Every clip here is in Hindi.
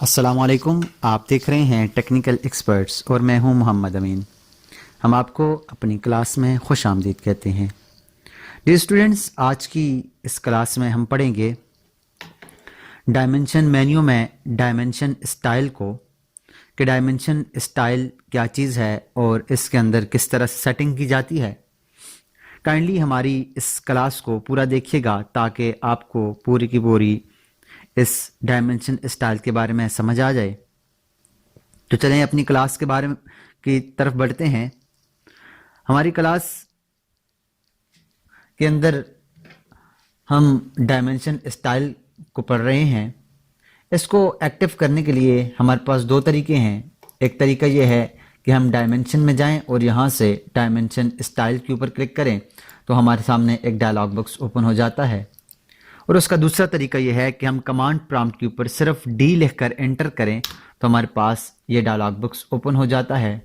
अस्सलाम वालेकुम। आप देख रहे हैं टेक्निकल एक्सपर्ट्स और मैं हूं मोहम्मद अमीन। हम आपको अपनी क्लास में खुश आमदीद कहते हैं। डियर स्टूडेंट्स, आज की इस क्लास में हम पढ़ेंगे डायमेंशन मेन्यू में डायमेंशन स्टाइल को, कि डायमेंशन स्टाइल क्या चीज़ है और इसके अंदर किस तरह से सेटिंग की जाती है। काइंडली हमारी इस क्लास को पूरा देखिएगा ताकि आपको पूरी की पूरी इस डायमेंशन स्टाइल के बारे में समझ आ जाए। तो चलें अपनी क्लास के बारे में की तरफ बढ़ते हैं। हमारी क्लास के अंदर हम डायमेंशन स्टाइल को पढ़ रहे हैं। इसको एक्टिव करने के लिए हमारे पास दो तरीके हैं। एक तरीका ये है कि हम डायमेंशन में जाएं और यहाँ से डायमेंशन स्टाइल के ऊपर क्लिक करें तो हमारे सामने एक डायलॉग बॉक्स ओपन हो जाता है। और उसका दूसरा तरीका यह है कि हम कमांड प्रॉम्प्ट के ऊपर सिर्फ डी लिखकर एंटर करें तो हमारे पास ये डायलॉग बॉक्स ओपन हो जाता है।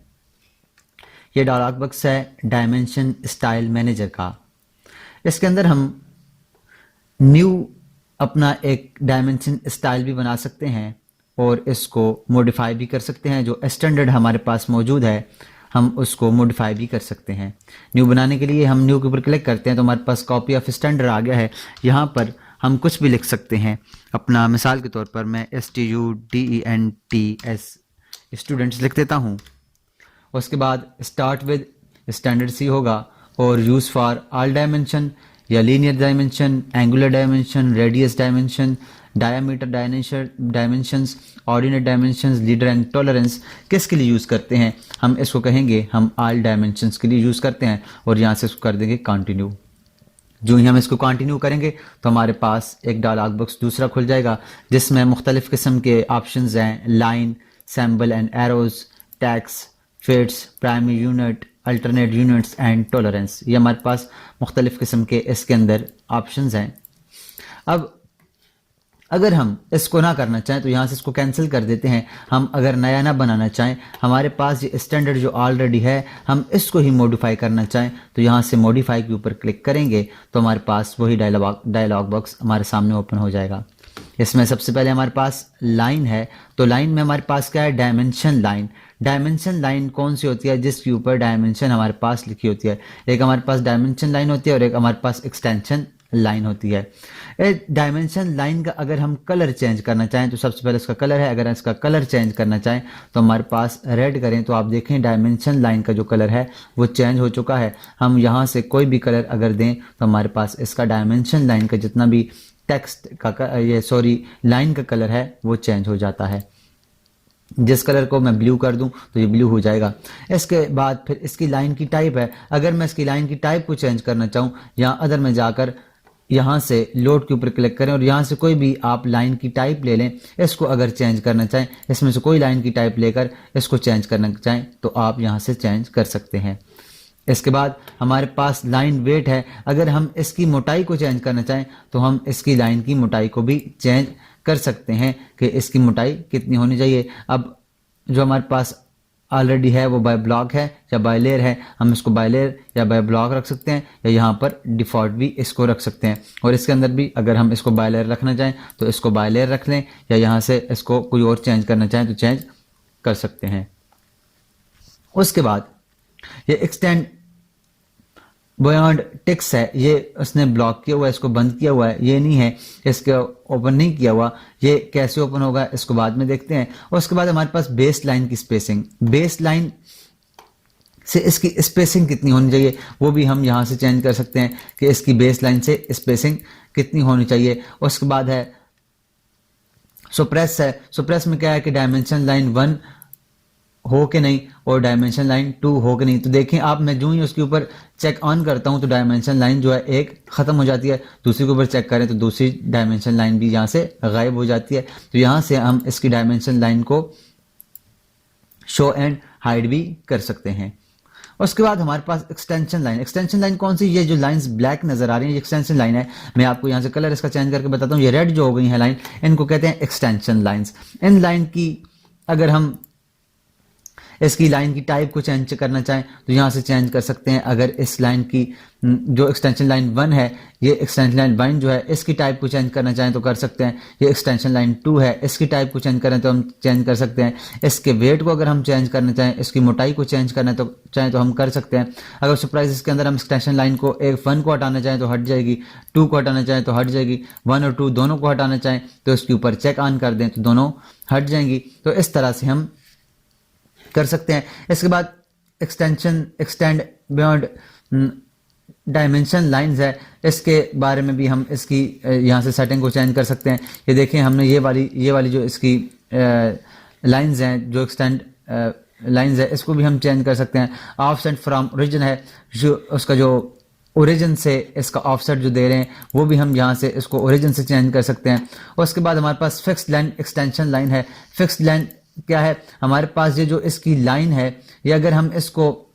ये डायलॉग बॉक्स है डायमेंशन स्टाइल मैनेजर का। इसके अंदर हम न्यू अपना एक डायमेंशन स्टाइल भी बना सकते हैं और इसको मॉडिफाई भी कर सकते हैं। जो स्टैंडर्ड हमारे पास मौजूद है हम उसको मॉडिफाई भी कर सकते हैं। न्यू बनाने के लिए हम न्यू के ऊपर क्लिक करते हैं तो हमारे पास कॉपी ऑफ स्टैंडर्ड आ गया है। यहाँ पर हम कुछ भी लिख सकते हैं अपना। मिसाल के तौर पर मैं STUDENTS स्टूडेंट्स लिख देता हूँ। उसके बाद स्टार्ट विद स्टैंडर्ड सी होगा और यूज़ फॉर ऑल डायमेंशन या linear dimension, angular dimension, radius dimension, diameter dimensions, ordinate dimensions, leader and tolerance किसके लिए यूज़ करते हैं। हम इसको कहेंगे हम ऑल डायमेंशंस के लिए यूज़ करते हैं और यहाँ से इसको कर देंगे कंटिन्यू। जो ही हम इसको कंटिन्यू करेंगे तो हमारे पास एक डायलॉग बॉक्स दूसरा खुल जाएगा जिसमें मुख्तलिफ़ किस्म के ऑप्शंस हैं। Line, symbol and arrows, tax, fits, primary unit, alternate units and tolerance. ये हमारे पास मुख्तलिफ़ किस्म के इसके अंदर ऑप्शंस हैं। अब अगर हम इसको ना करना चाहें तो यहाँ से इसको कैंसिल कर देते हैं। हम अगर नया ना बनाना चाहें, हमारे पास ये स्टैंडर्ड जो ऑलरेडी है हम इसको ही मॉडिफाई करना चाहें तो यहाँ से मॉडिफाई के ऊपर क्लिक करेंगे तो हमारे पास वही डायलॉग बॉक्स हमारे सामने ओपन हो जाएगा। इसमें सबसे पहले हमारे पास लाइन है तो लाइन में हमारे पास क्या है, डायमेंशन लाइन। डायमेंशन लाइन कौन सी होती है, जिसके ऊपर डायमेंशन हमारे पास लिखी होती है। एक हमारे पास डायमेंशन लाइन होती है और एक हमारे पास एक्सटेंशन लाइन होती है। डायमेंशन लाइन का अगर हम कलर चेंज करना चाहें तो सबसे पहले इसका कलर है। अगर इसका कलर चेंज करना चाहें तो हमारे पास रेड करें तो आप देखें डायमेंशन लाइन का जो कलर है वो चेंज हो चुका है। हम यहाँ से कोई भी कलर अगर दें तो हमारे पास इसका डायमेंशन लाइन का जितना भी टेक्स्ट का लाइन का कलर है वो चेंज हो जाता है। जिस कलर को मैं ब्लू कर दूं तो ये ब्लू हो जाएगा। इसके बाद फिर इसकी लाइन की टाइप है। अगर मैं इसकी लाइन की टाइप को चेंज करना चाहूँ, यहाँ अदर में जाकर यहाँ से लोड के ऊपर क्लिक करें और यहाँ से कोई भी आप लाइन की टाइप ले लें। इसको अगर चेंज करना चाहें, इसमें से कोई लाइन की टाइप लेकर इसको चेंज करना चाहें तो आप यहाँ से चेंज कर सकते हैं। इसके बाद हमारे पास लाइन वेट है। अगर हम इसकी मोटाई को चेंज करना चाहें तो हम इसकी लाइन की मोटाई को भी चेंज कर सकते हैं कि इसकी मोटाई कितनी होनी चाहिए। अब जो हमारे पास ऑलरेडी है वो बाय ब्लॉक है या बाय लेयर है, हम इसको बाय लेयर या बाय ब्लॉक रख सकते हैं या यहाँ पर डिफ़ॉल्ट भी इसको रख सकते हैं। और इसके अंदर भी अगर हम इसको बाय लेयर रखना चाहें तो इसको बाय लेयर रख लें या यहाँ से इसको कोई और चेंज करना चाहें तो चेंज कर सकते हैं। उसके बाद ये एक्सटेंड बियॉन्ड टेक्स्ट है, ये उसने ब्लॉक किया हुआ है, इसको बंद किया हुआ है, ये नहीं है, इसके ओपन नहीं किया हुआ। ये कैसे ओपन होगा इसको बाद में देखते हैं। उसके बाद हमारे पास बेस लाइन की स्पेसिंग, बेस लाइन से इसकी स्पेसिंग कितनी होनी चाहिए वो भी हम यहाँ से चेंज कर सकते हैं कि इसकी बेस लाइन से स्पेसिंग कितनी होनी चाहिए। उसके बाद है सुप्रेस है। सुप्रेस में क्या है कि डायमेंशन लाइन 1 हो के नहीं और डायमेंशन लाइन 2 हो के नहीं। तो देखें आप, मैं जो ही उसके ऊपर चेक ऑन करता हूं तो डायमेंशन लाइन जो है एक ख़त्म हो जाती है, दूसरी के ऊपर चेक करें तो दूसरी डायमेंशन लाइन भी यहाँ से गायब हो जाती है। तो यहाँ से हम इसकी डायमेंशन लाइन को शो एंड हाइड भी कर सकते हैं। उसके बाद हमारे पास एक्सटेंशन लाइन। एक्सटेंशन लाइन कौन सी, ये जो लाइंस ब्लैक नजर आ रही है ये एक्सटेंशन लाइन है। मैं आपको यहाँ से कलर इसका चेंज करके बताता हूँ। ये रेड जो हो गई है लाइन, इनको कहते हैं एक्सटेंशन लाइन्स। इन लाइन की अगर हम इसकी लाइन की टाइप को चेंज करना चाहें तो यहाँ से चेंज कर सकते हैं। अगर इस लाइन की जो एक्सटेंशन लाइन 1 है, ये एक्सटेंशन लाइन 1 जो है इसकी टाइप को चेंज करना चाहें तो कर सकते हैं। ये एक्सटेंशन लाइन 2 है, इसकी टाइप को चेंज करना तो हम चेंज कर सकते हैं। इसके वेट को अगर हम चेंज करना चाहें, इसकी मोटाई को चेंज करना तो चाहें तो हम कर सकते हैं। अगर सरप्राइज इसके अंदर हम एक्सटेंशन लाइन को 1 को हटाना चाहें तो हट जाएगी, 2 को हटाना चाहें तो हट जाएगी, 1 और 2 दोनों को हटाना चाहें तो इसके ऊपर चेक ऑन कर दें तो दोनों हट जाएंगी। तो इस तरह से हम कर सकते हैं। इसके बाद एक्सटेंड बियॉन्ड डायमेंशन लाइंस है, इसके बारे में भी हम इसकी यहाँ से सेटिंग को चेंज कर सकते हैं। ये देखें हमने ये वाली जो इसकी लाइंस हैं, जो एक्सटेंड लाइंस है, इसको भी हम चेंज कर सकते हैं। ऑफसेट फ्रॉम ओरिजिन है, जो उसका जो ओरिजिन से इसका ऑफसेट जो दे रहे हैं वो भी हम यहाँ से इसको ओरिजिन से चेंज कर सकते हैं। और उसके बाद हमारे पास फिक्स्ड लाइन एक्सटेंशन लाइन है। फिक्स्ड लाइन क्या है, हमारे पास ये जो इसकी लाइन है, ये अगर हम इसको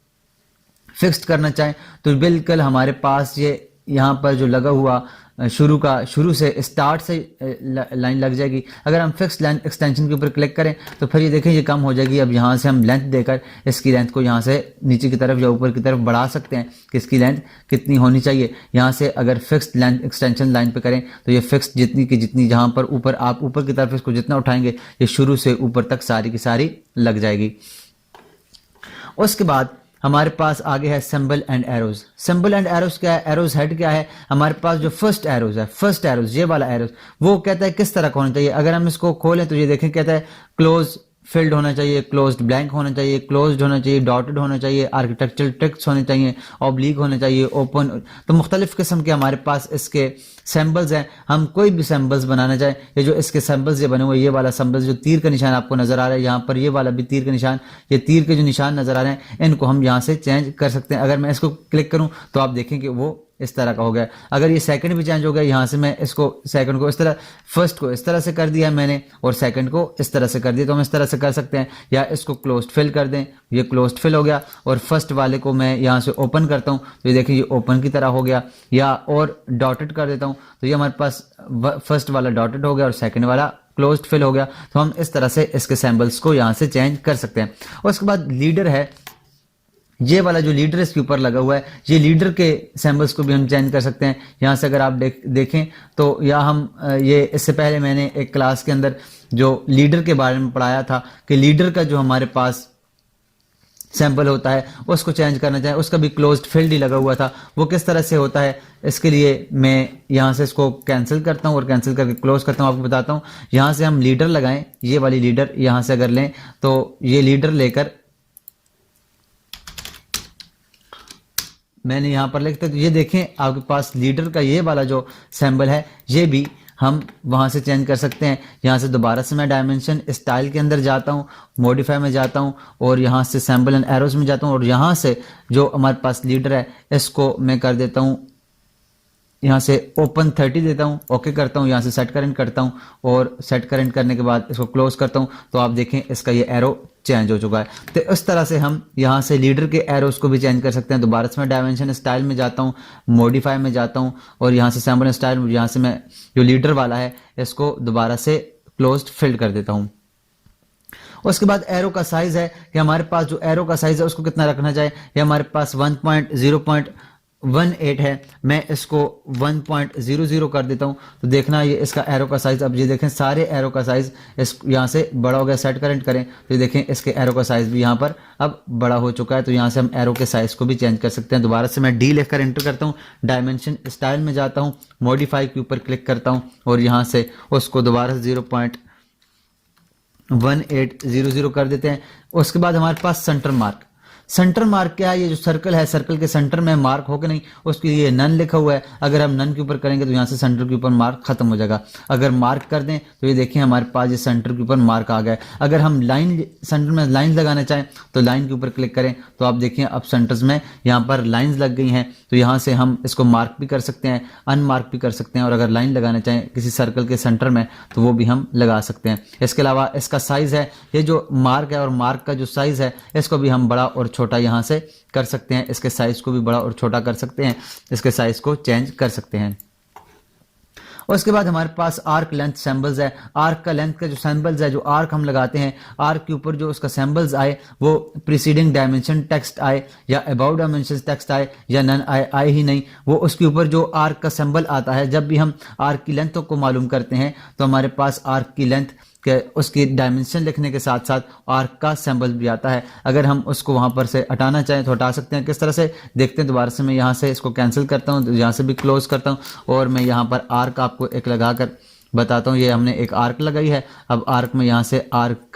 फिक्स्ड करना चाहें तो बिल्कुल हमारे पास ये यहाँ पर जो लगा हुआ शुरू से स्टार्ट से लाइन लग जाएगी। अगर हम फिक्स्ड लाइन एक्सटेंशन के ऊपर क्लिक करें तो फिर ये देखें ये कम हो जाएगी। अब यहाँ से हम लेंथ देकर इसकी लेंथ को यहाँ से नीचे की तरफ या ऊपर की तरफ बढ़ा सकते हैं कि इसकी लेंथ कितनी होनी चाहिए। यहाँ से अगर फिक्स्ड लाइन एक्सटेंशन लाइन पे करें तो ये फिक्स्ड जितनी की जितनी, जहाँ पर ऊपर आप ऊपर की तरफ इसको जितना उठाएंगे ये शुरू से ऊपर तक सारी की सारी लग जाएगी। उसके बाद हमारे पास आगे है symbol and arrows. Symbol and arrows क्या है, एरोज हेड क्या है, हमारे पास जो फर्स्ट एरोज है, फर्स्ट एरोज ये वाला एरोज वो कहता है किस तरह का होना चाहिए। अगर हम इसको खोलें तो ये देखें कहता है क्लोज फिल्ड होना चाहिए, क्लोज्ड ब्लैंक होना चाहिए, क्लोज्ड होना चाहिए, डॉटेड होना चाहिए, आर्किटेक्चरल टेक्स्ट होने चाहिए, ऑब्लिक होना चाहिए, ओपन। तो मुख्तलिफ किस्म के हमारे पास इसके सैम्बल्स हैं। हम कोई भी सैम्बल्स बनाना चाहें, ये जो इसके सैम्बल्स ये बने हुए, ये वाला सैम्बल्स जो तीर का निशान आपको नजर आ रहा है यहाँ पर, ये वाला भी तीर का निशान, ये तीर के जो निशान नजर आ रहे हैं इनको हम यहाँ से चेंज कर सकते हैं। अगर मैं इसको क्लिक करूँ तो आप देखें कि वो इस तरह का हो गया। अगर ये सेकंड भी चेंज हो गया, यहाँ से मैं इसको सेकंड को इस तरह, फर्स्ट को इस तरह से कर दिया मैंने और सेकंड को इस तरह से कर दिया, तो हम इस तरह से कर सकते हैं। या इसको क्लोज्ड फिल कर दें, ये क्लोज्ड फिल हो गया। और फर्स्ट वाले को मैं यहाँ से ओपन करता हूँ तो ये देखिए ये ओपन की तरह हो गया। या और डॉटेड कर देता हूँ तो ये हमारे पास फर्स्ट वाला डॉटेड हो गया और सेकंड वाला क्लोज्ड फिल हो गया। तो हम इस तरह से इसके सैम्बल्स को यहाँ से चेंज कर सकते हैं। और उसके बाद लीडर है, ये वाला जो लीडर इसके ऊपर लगा हुआ है, ये लीडर के सैम्बल्स को भी हम चेंज कर सकते हैं। यहाँ से अगर आप देखें तो या हम ये इससे पहले मैंने एक क्लास के अंदर जो लीडर के बारे में पढ़ाया था कि लीडर का जो हमारे पास सैंपल होता है उसको चेंज करना चाहें, उसका भी क्लोज्ड फील्ड ही लगा हुआ था, वो किस तरह से होता है। इसके लिए मैं यहाँ से इसको कैंसिल करता हूँ और कैंसिल करके क्लोज करता हूँ, आपको बताता हूँ। यहाँ से हम लीडर लगाएं, ये वाली लीडर यहाँ से अगर लें तो ये लीडर लेकर मैंने यहाँ पर लिखता, तो ये देखें आपके पास लीडर का ये वाला जो सैम्बल है ये भी हम वहाँ से चेंज कर सकते हैं। यहाँ से दोबारा से मैं डायमेंशन स्टाइल के अंदर जाता हूँ, मॉडिफाई में जाता हूँ और यहाँ से सैम्बल एंड एरोज में जाता हूँ और यहाँ से जो हमारे पास लीडर है इसको मैं कर देता हूँ, यहाँ से ओपन 30 देता हूँ, ओके करता हूँ, यहाँ से सेट करेंट करता हूँ और सेट करेंट करने के बाद इसको क्लोज करता हूँ तो आप देखें इसका ये एरो चेंज हो चुका है। तो इस तरह से हम यहाँ से लीडर के एरोस को भी चेंज कर सकते हैं। दोबारा से मैं डायमेंशन स्टाइल में जाता हूँ, मॉडिफाई में जाता हूँ और यहाँ से सैम्बल स्टाइल, यहाँ से मैं जो लीडर वाला है इसको दोबारा से क्लोज्ड फिल्ड कर देता हूँ। उसके बाद एरो का साइज है कि हमारे पास जो एरो का साइज है उसको कितना रखना चाहिए। ये हमारे पास 1.0.18 है, मैं इसको 1.00 कर देता हूँ तो देखना ये इसका एरो का साइज, अब ये देखें सारे एरो का साइज इस यहाँ से बड़ा हो गया। सेट करेंट करें तो ये देखें इसके एरो का साइज भी यहाँ पर अब बड़ा हो चुका है। तो यहाँ से हम एरो के साइज को भी चेंज कर सकते हैं। दोबारा से मैं डी लिखकर एंटर करता हूँ, डायमेंशन स्टाइल में जाता हूँ, मॉडिफाई के ऊपर क्लिक करता हूँ और यहाँ से उसको दोबारा 0.1800 कर देते हैं। उसके बाद हमारे पास सेंटर मार्क, सेंटर मार्क क्या है, ये जो सर्कल है सर्कल के सेंटर में मार्क हो कि नहीं उसके लिए नन लिखा हुआ है। अगर हम नन के ऊपर करेंगे तो यहाँ से सेंटर के ऊपर मार्क खत्म हो जाएगा। अगर मार्क कर दें तो ये देखिए हमारे पास ये सेंटर के ऊपर मार्क आ गया है। अगर हम लाइन सेंटर में लाइन लगाना चाहें तो लाइन के ऊपर क्लिक करें तो आप देखिए अब सेंटर्स में यहाँ पर लाइन्स लग गई हैं। तो यहाँ से हम इसको मार्क भी कर सकते हैं, अनमार्क भी कर सकते हैं और अगर लाइन लगाना चाहें किसी सर्कल के सेंटर में तो वो भी हम लगा सकते हैं। इसके अलावा इसका साइज है, ये जो मार्क है और मार्क का जो साइज है इसको भी हम बड़ा और छोटा यहाँ से कर सकते हैं। इसके साइज को भी बड़ा और छोटा कर सकते हैं, इसके साइज को चेंज कर सकते हैं। उसके बाद हमारे पास आर्क लेंथ सिंबल्स है। आर्क का लेंथ का जो सिंबल्स है, जो आर्क हम लगाते हैं, आर्क के ऊपर जो उसका सिंबल्स आए वो प्रीसीडिंग डायमेंशन टेक्स्ट आए या अबाउट डायमेंशन टेक्स्ट आए या नन आए ही नहीं, वो उसके ऊपर जो आर्क का सिंबल आता है, जब भी हम आर्क की लेंथ को मालूम करते हैं तो हमारे पास आर्क की लेंथ के उसकी डायमेंशन लिखने के साथ साथ आर्क का सिंबल भी आता है। अगर हम उसको वहां पर से हटाना चाहें तो हटा सकते हैं। किस तरह से देखते हैं, दोबारा से मैं यहाँ से इसको कैंसिल करता हूँ, यहाँ से भी क्लोज करता हूँ और मैं यहाँ पर आर्क आपको एक लगा कर बताता हूँ। ये हमने एक आर्क लगाई है। अब आर्क में यहाँ से आर्क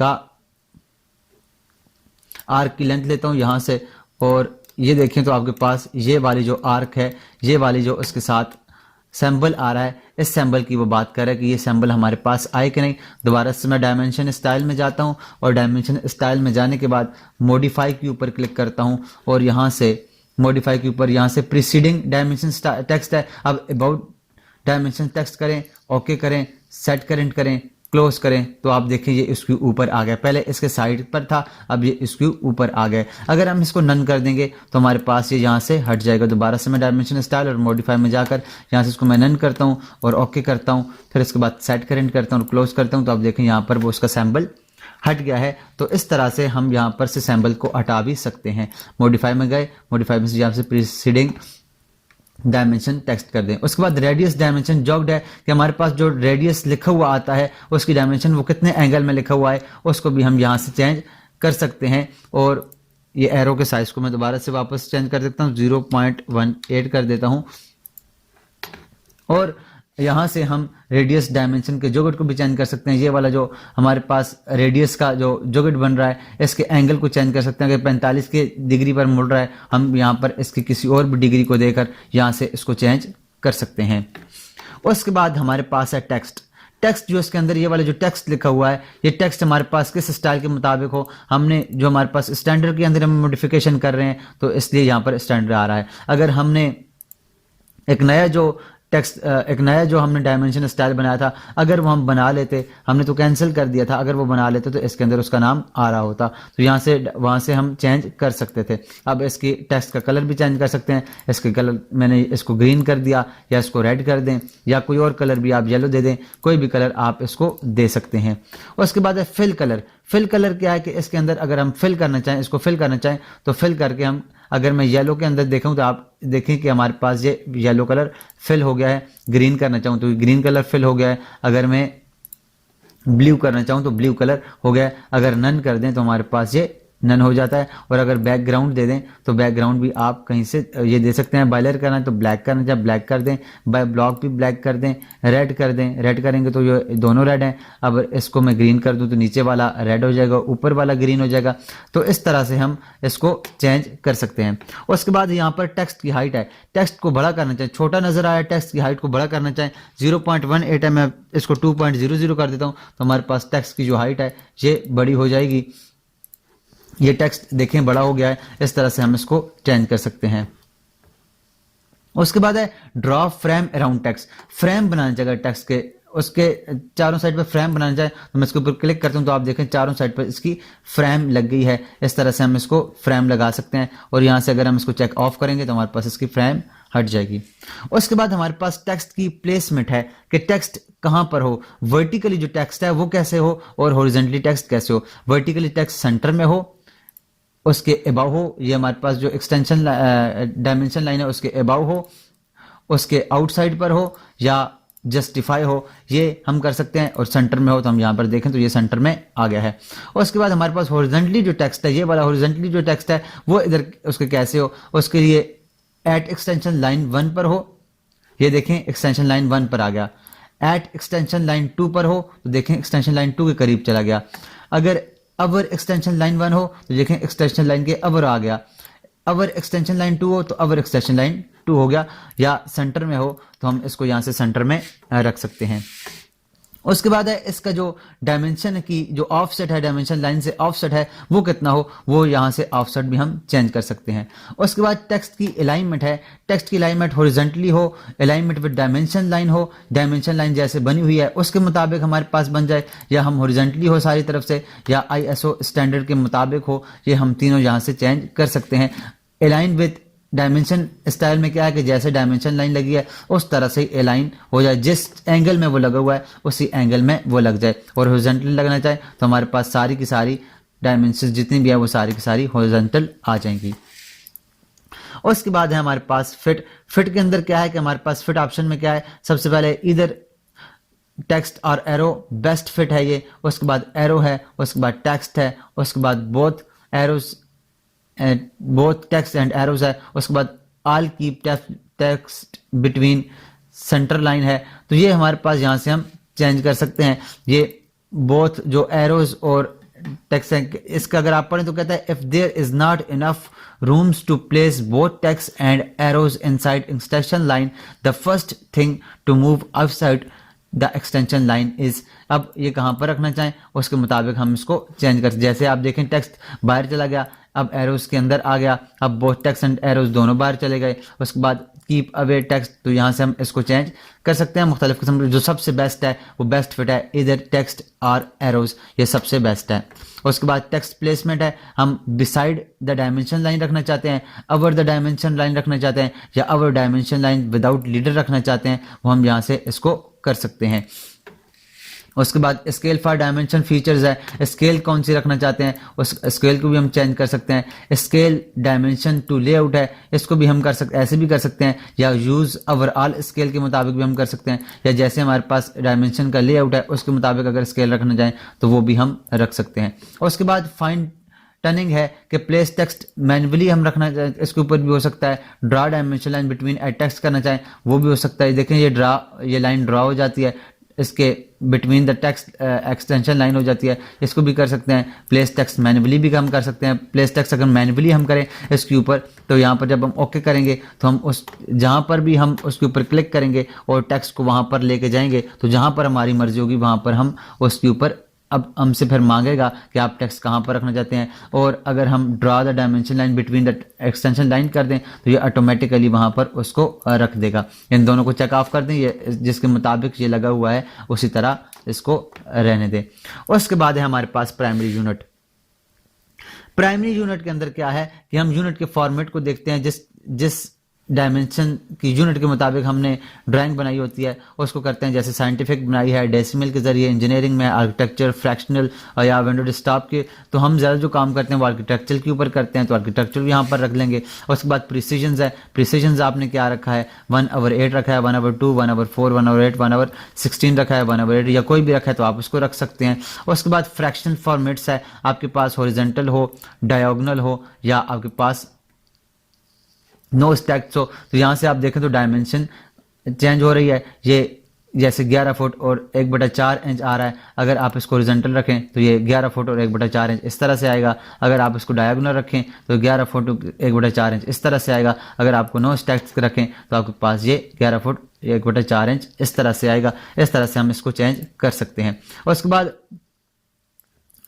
की लेंथ लेता हूँ यहाँ से, और ये देखें तो आपके पास ये वाली जो आर्क है, ये वाली जो उसके साथ सैम्बल आ रहा है, इस सैम्बल की वो बात कर रहा है कि ये सैम्बल हमारे पास आए कि नहीं। दोबारा से मैं डायमेंशन स्टाइल में जाता हूँ और डायमेंशन स्टाइल में जाने के बाद मॉडिफाई के ऊपर क्लिक करता हूँ और यहाँ से मॉडिफाई के ऊपर यहाँ से प्रीसीडिंग डायमेंशन टेक्स्ट है। अब अबाउट डायमेंशन टेक्स्ट करें, ओके करें, सेट करेंट करें, क्लोज करें तो आप देखिए ये इसके ऊपर आ गया। पहले इसके साइड पर था, अब ये इसके ऊपर आ गए। अगर हम इसको नन कर देंगे तो हमारे पास ये यहाँ से हट जाएगा। दोबारा से मैं डायमेंशन स्टाइल और मॉडिफाई में जाकर यहाँ से इसको मैं नन करता हूँ और ओके करता हूँ, फिर इसके बाद सेट करेंट करता हूँ और क्लोज करता हूँ तो आप देखें यहाँ पर वो उसका सैम्बल हट गया है। तो इस तरह से हम यहाँ पर से सैम्बल को हटा भी सकते हैं। मॉडिफाई में गए, मॉडिफाई में से यहाँ से प्रीसीडिंग डायमेंशन टेक्स्ट कर दें। उसके बाद रेडियस डायमेंशन जॉब्ड है कि हमारे पास जो रेडियस लिखा हुआ आता है उसकी डायमेंशन वो कितने एंगल में लिखा हुआ है उसको भी हम यहाँ से चेंज कर सकते हैं। और ये एरो के साइज को मैं दोबारा से वापस चेंज कर देता हूँ, 0.18 कर देता हूँ। और यहाँ से हम रेडियस डायमेंशन के जोगिट को भी चेंज कर सकते हैं। ये वाला जो हमारे पास रेडियस का जो जोगिट बन रहा है इसके एंगल को चेंज कर सकते हैं। अगर 45 के डिग्री पर मुड़ रहा है, हम यहाँ पर इसकी किसी और भी डिग्री को देकर यहाँ से इसको चेंज कर सकते हैं। उसके बाद हमारे पास है टेक्स्ट। टेक्स्ट जो इसके अंदर ये वाला जो टेक्स्ट लिखा हुआ है, ये टेक्स्ट हमारे पास किस स्टाइल के मुताबिक हो, हमने जो हमारे पास स्टैंडर्ड के अंदर हम मॉडिफिकेशन कर रहे हैं तो इसलिए यहाँ पर स्टैंडर्ड आ रहा है। अगर हमने एक नया जो हमने डायमेंशन स्टाइल बनाया था, अगर वो हम बना लेते, हमने तो कैंसिल कर दिया था, अगर वो बना लेते तो इसके अंदर उसका नाम आ रहा होता, तो यहाँ से वहाँ से हम चेंज कर सकते थे। अब इसकी टेक्स्ट का कलर भी चेंज कर सकते हैं। इसके कलर मैंने इसको ग्रीन कर दिया या इसको रेड कर दें या कोई और कलर भी आप येलो दे दें, कोई भी कलर आप इसको दे सकते हैं। उसके बाद है फिल कलर। फिल कलर क्या है कि इसके अंदर अगर हम फिल करना चाहें, इसको फिल करना चाहें तो फिल करके हम, अगर मैं येलो के अंदर देखूं तो आप देखें कि हमारे पास ये येलो कलर फिल हो गया है। ग्रीन करना चाहूँ तो ग्रीन कलर फिल हो गया है। अगर मैं ब्लू करना चाहूँ तो ब्लू कलर हो गया है। अगर नन कर दें तो हमारे पास ये नन हो जाता है। और अगर बैकग्राउंड दे दें तो बैकग्राउंड भी आप कहीं से ये दे सकते हैं। बायलर करना है तो ब्लैक करना चाहे ब्लैक कर दें, बाय ब्लॉक भी ब्लैक कर दें, रेड कर दें, रेड करेंगे तो ये दोनों रेड हैं। अब इसको मैं ग्रीन कर दूं तो नीचे वाला रेड हो जाएगा, ऊपर वाला ग्रीन हो जाएगा। तो इस तरह से हम इसको चेंज कर सकते हैं। उसके बाद यहाँ पर टेक्स्ट की हाइट है। टेक्स्ट को बड़ा करना चाहें, छोटा नजर आया, टेक्स्ट की हाइट को बड़ा करना चाहें 0.18 है, मैं इसको 2.00 कर देता हूँ तो हमारे पास टेक्स्ट की जो हाइट है ये बड़ी हो जाएगी। ये टेक्स्ट देखें बड़ा हो गया है। इस तरह से हम इसको चेंज कर सकते हैं। उसके बाद है draw frame around text. Frame बनाना चाहिए टेक्स्ट के, उसके चारों साइड पर फ्रेम बनाना चाहिए तो मैं इसके ऊपर क्लिक करता हूं तो आप देखें चारों साइड पर इसकी फ्रेम लग गई है। इस तरह से हम इसको फ्रेम लगा सकते हैं और यहां से अगर हम इसको चेक ऑफ करेंगे तो हमारे पास इसकी फ्रेम हट जाएगी। उसके बाद हमारे पास टेक्स्ट की प्लेसमेंट है कि टेक्स्ट कहां पर हो। वर्टिकली जो टेक्स्ट है वो कैसे हो और हॉरिजॉन्टली टेक्स्ट कैसे हो। वर्टिकली टेक्स्ट सेंटर में हो, उसके अबाव हो, ये हमारे पास जो एक्सटेंशन डायमेंशन लाइन है उसके अबाव हो, उसके आउटसाइड पर हो या जस्टिफाई हो, ये हम कर सकते हैं। और सेंटर में हो तो हम यहाँ पर देखें तो ये सेंटर में आ गया है। और उसके बाद हमारे पास हॉरिजॉन्टली जो टेक्स्ट है, ये वाला हॉरिजॉन्टली जो टेक्स्ट है वो इधर उसके कैसे हो, उसके लिए एट एक्सटेंशन लाइन 1 पर हो, ये देखें एक्सटेंशन लाइन 1 पर आ गया। एट एक्सटेंशन लाइन 2 पर हो तो देखें एक्सटेंशन लाइन 2 के करीब चला गया। अगर अवर एक्सटेंशन लाइन 1 हो तो देखें एक्सटेंशन लाइन के अवर आ गया। अवर एक्सटेंशन लाइन 2 हो तो अवर एक्सटेंशन लाइन 2 हो गया। या सेंटर में हो तो हम इसको यहां से सेंटर में रख सकते हैं। उसके बाद है इसका जो डायमेंशन की जो ऑफसेट है, डायमेंशन लाइन से ऑफसेट है वो कितना हो, वो यहाँ से ऑफसेट भी हम चेंज कर सकते हैं। उसके बाद टेक्स्ट की अलाइनमेंट है। टेक्स्ट की अलाइनमेंट हॉरिजॉन्टली हो, अलाइनमेंट विद डायमेंशन लाइन हो, डायमेंशन लाइन जैसे बनी हुई है उसके मुताबिक हमारे पास बन जाए, या हम हॉरिजॉन्टली हो सारी तरफ से, या ISO स्टैंडर्ड के मुताबिक हो। ये हम तीनों यहाँ से चेंज कर सकते हैं। अलाइन विद डायमेंशन स्टाइल में क्या है कि जैसे डायमेंशन लाइन लगी है उस तरह से अलाइन हो जाए, जिस एंगल में वो लगा हुआ है उसी एंगल में वो लग जाए। और हॉरिजॉन्टल लगना चाहे तो हमारे पास सारी की सारी डायमेंशन जितनी भी है वो सारी की सारी हॉरिजॉन्टल आ जाएंगी। और उसके बाद है हमारे पास फिट। फिट के अंदर क्या है कि हमारे पास फिट ऑप्शन में क्या है, सबसे पहले इधर टेक्स्ट और एरो बेस्ट फिट है ये, उसके बाद एरो है, उसके बाद टेक्स्ट है, उसके बाद both arrows both text and arrows है, उसके बाद all keep text between centre line है। तो ये हमारे पास यहाँ से हम चेंज कर सकते हैं। ये बोथ जो एरोज और टेक्स्ट है, इसका अगर आप पढ़ें तो कहता है if there is not enough rooms to place both text and arrows inside extension line the first thing to move outside the extension line is. अब ये कहाँ पर रखना चाहें उसके मुताबिक हम इसको चेंज कर, जैसे आप देखें टेक्स्ट बाहर चला गया, अब एरोज के अंदर आ गया, अब बोथ टेक्स्ट एंड एरोज दोनों बाहर चले गए। उसके बाद कीप अवे टेक्स्ट, तो यहाँ से हम इसको चेंज कर सकते हैं मुख्तलिफ किस्म। जो सबसे बेस्ट है वो बेस्ट फिट है इधर टेक्स्ट और एरोज, ये सबसे बेस्ट है। उसके बाद टेक्स्ट प्लेसमेंट है, हम बिसाइड द डायमेंशन लाइन रखना चाहते हैं, अवर द डायमेंशन लाइन रखना चाहते हैं, या अवर डायमेंशन लाइन विदाउट लीडर रखना चाहते हैं, वो हम यहाँ से इसको कर सकते हैं। उसके बाद स्केल फॉर डायमेंशन फीचर्स है, स्केल कौन सी रखना चाहते हैं उस स्केल को भी हम चेंज कर सकते हैं। स्केल डायमेंशन टू लेआउट है, इसको भी हम कर सकते ऐसे भी कर सकते हैं, या यूज़ ओवरऑल स्केल के मुताबिक भी हम कर सकते हैं, या जैसे हमारे पास डायमेंशन का लेआउट है उसके मुताबिक अगर स्केल रखना चाहें तो वो भी हम रख सकते हैं। उसके बाद फाइन टर्निंग है कि प्लेस टेक्स्ट मैनुअली हम रखना चाहें, इसके ऊपर भी हो सकता है। ड्रा डायमेंशन लाइन बिटवीन ए टेक्स्ट करना चाहें वो भी हो सकता है। देखें ये लाइन ड्रा हो जाती है, इसके between the text extension line हो जाती है, इसको भी कर सकते हैं। प्लेस टेक्स्ट मैनुअली भी हम कर सकते हैं। प्लेस टेक्स्ट अगर मैनुअली हम करें इसके ऊपर तो यहाँ पर जब हम ओके करेंगे तो हम उस जहाँ पर भी हम उसके ऊपर क्लिक करेंगे और टेक्स्ट को वहाँ पर लेके जाएंगे, तो जहाँ पर हमारी मर्जी होगी वहाँ पर हम उसके ऊपर अब हमसे फिर मांगेगा कि आप टेक्स्ट कहाँ पर रखना चाहते हैं। और अगर हम draw the dimension line between the extension line कर दें तो ये ऑटोमेटिकली वहाँ पर उसको रख देगा। इन दोनों को चेक ऑफ कर दें, ये जिसके मुताबिक ये लगा हुआ है उसी तरह इसको रहने दें। उसके बाद है हमारे पास प्राइमरी यूनिट। प्राइमरी यूनिट के अंदर क्या है कि हम यूनिट के फॉर्मेट को देखते हैं, जिस डायमेंशन की यूनिट के मुताबिक हमने ड्राइंग बनाई होती है उसको करते हैं। जैसे साइंटिफिक बनाई है डेसिमल के जरिए, इंजीनियरिंग में आर्किटेक्चर, फ्रैक्शनल या विंडो डेस्कटॉप के, तो हम ज़्यादा जो काम करते हैं वो आर्किटेक्चर के ऊपर करते हैं, तो आर्किटेक्चर भी यहाँ पर रख लेंगे। उसके बाद प्रिसीजन्स है, प्रिसीजन्स आपने क्या रखा है 1/8 रखा है, 1/2, 1/4, 1/8, 1/16 रखा है, 1/8 या कोई भी रखा है तो आप उसको रख सकते हैं। उसके बाद फ्रैक्शनल फॉर्मेट्स है, आपके पास हॉरिजॉन्टल हो, डायगोनल हो, या आपके पास नो स्टैक्स हो, तो यहाँ से आप देखें तो डायमेंशन चेंज हो रही है। ये जैसे 11 फुट और 1/4 इंच आ रहा है, अगर आप इसको हॉरिजॉन्टल रखें तो ये 11 फुट और 1/4 इंच इस तरह से आएगा। अगर आप इसको डायगोनल रखें तो 11 फुट 1/4 इंच इस तरह से आएगा। अगर आपको नो स्टैक्स रखें तो आपके पास ये 11 फुट 1/4 इंच इस तरह से आएगा। इस तरह से हम इसको चेंज कर सकते हैं। और उसके बाद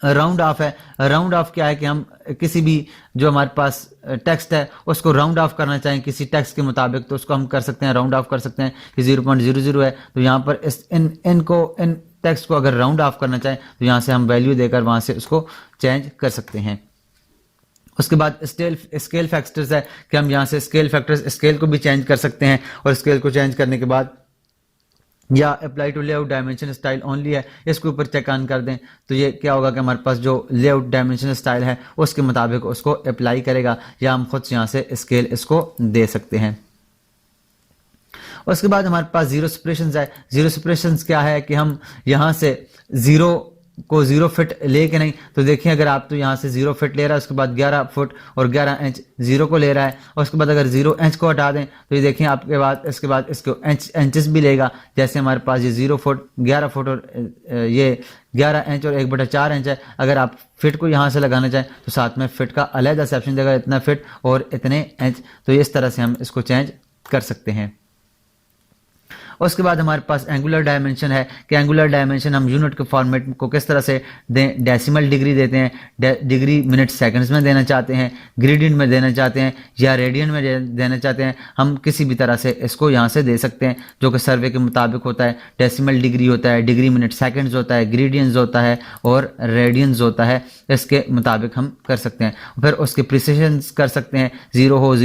राउंड ऑफ है, राउंड ऑफ क्या है कि हम किसी भी जो हमारे पास टेक्स्ट है उसको राउंड ऑफ करना चाहें किसी टेक्स्ट के मुताबिक तो उसको हम कर सकते हैं, राउंड ऑफ कर सकते हैं कि 0.00 है तो यहाँ पर इन टेक्स्ट को अगर राउंड ऑफ करना चाहें तो यहाँ से हम वैल्यू देकर वहाँ से उसको चेंज कर सकते हैं। उसके बाद स्केल फैक्टर्स है कि हम यहाँ से स्केल फैक्टर्स स्केल को भी चेंज कर सकते हैं, और स्केल को चेंज करने के बाद या apply to layout dimension style only है इसके ऊपर चेक ऑन कर दें तो ये क्या होगा कि हमारे पास जो लेआउट डायमेंशन स्टाइल है उसके मुताबिक उसको अप्लाई करेगा, या हम खुद से यहाँ से स्केल इसको दे सकते हैं। उसके बाद हमारे पास जीरो सेपरेशंस है। जीरो सेपरेशंस क्या है कि हम यहाँ से जीरो को 0 फीट ले के नहीं, तो देखिए अगर आप तो यहाँ से 0 फीट ले रहा है उसके बाद 11 फुट और 11 इंच 0 को ले रहा है, और उसके बाद अगर 0 इंच को हटा दें तो ये देखिए आपके बाद इसके बाद इसको इंचेस भी लेगा। जैसे हमारे पास ये 0 फुट 11 फुट और ये 11 इंच और 1/4 इंच है, अगर आप फिट को यहाँ से लगाना चाहें तो साथ में फिट का अलग सेक्शन देगा, इतना फिट और इतने इंच, तो इस तरह से हम इसको चेंज कर सकते हैं। उसके बाद हमारे पास एंगुलर डायमेंशन है कि एंगुलर डायमेंशन हम यूनिट के फॉर्मेट को किस तरह से दें, डेसिमल डिग्री देते हैं, डिग्री मिनट सेकंड्स में देना चाहते हैं, ग्रेडियंट में देना चाहते हैं, या रेडियन में देना चाहते हैं, हम किसी भी तरह से इसको यहाँ से दे सकते हैं जो कि सर्वे के मुताबिक होता है। डेसिमल डिग्री होता है, डिग्री मिनट सेकंड्स होता है, ग्रेडियंस होता है और रेडियंस होता है, इसके मुताबिक हम कर सकते हैं। फिर उसके प्रिसिशंस कर सकते हैं, 0 हो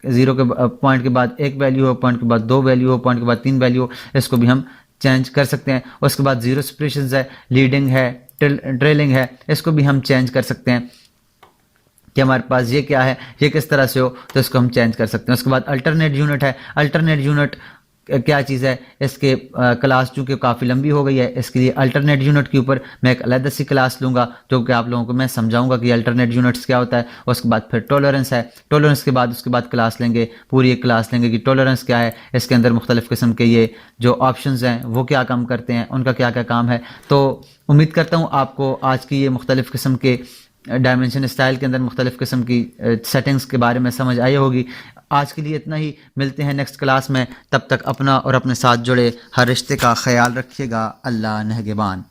जीरो के पॉइंट के बाद एक वैल्यू हो, पॉइंट के बाद दो वैल्यू हो, पॉइंट के बाद तीन वैल्यू हो, इसको भी हम चेंज कर सकते हैं। उसके बाद जीरो एक्सप्रेशंस है, लीडिंग है, ट्रेलिंग है, इसको भी हम चेंज कर सकते हैं कि हमारे पास ये क्या है, ये किस तरह से हो, तो इसको हम चेंज कर सकते हैं। उसके बाद अल्टरनेट यूनिट है। अल्टरनेट यूनिट क्या चीज़ है, इसके क्लास चूँकि काफ़ी लंबी हो गई है, इसके लिए अल्टरनेट यूनिट के ऊपर मैं एक अलग सी क्लास लूँगा जो कि आप लोगों को मैं समझाऊंगा कि अल्टरनेट यूनिट्स क्या होता है। उसके बाद फिर टॉलरेंस है। टॉलरेंस के बाद उसके बाद क्लास लेंगे, पूरी एक क्लास लेंगे कि टॉलरेंस क्या है, इसके अंदर मुख्तलिफ़ किस्म के ये जो ऑप्शंस हैं वो क्या काम करते हैं, उनका क्या क्या काम है। तो उम्मीद करता हूँ आपको आज की ये मुख्तलिफ़ किस्म के डायमेंशन स्टाइल के अंदर मुख्तलिफ़ किस्म की सेटिंग्स के बारे में समझ आई होगी। आज के लिए इतना ही, मिलते हैं नेक्स्ट क्लास में। तब तक अपना और अपने साथ जुड़े हर रिश्ते का ख्याल रखिएगा। अल्लाह नहगेबान।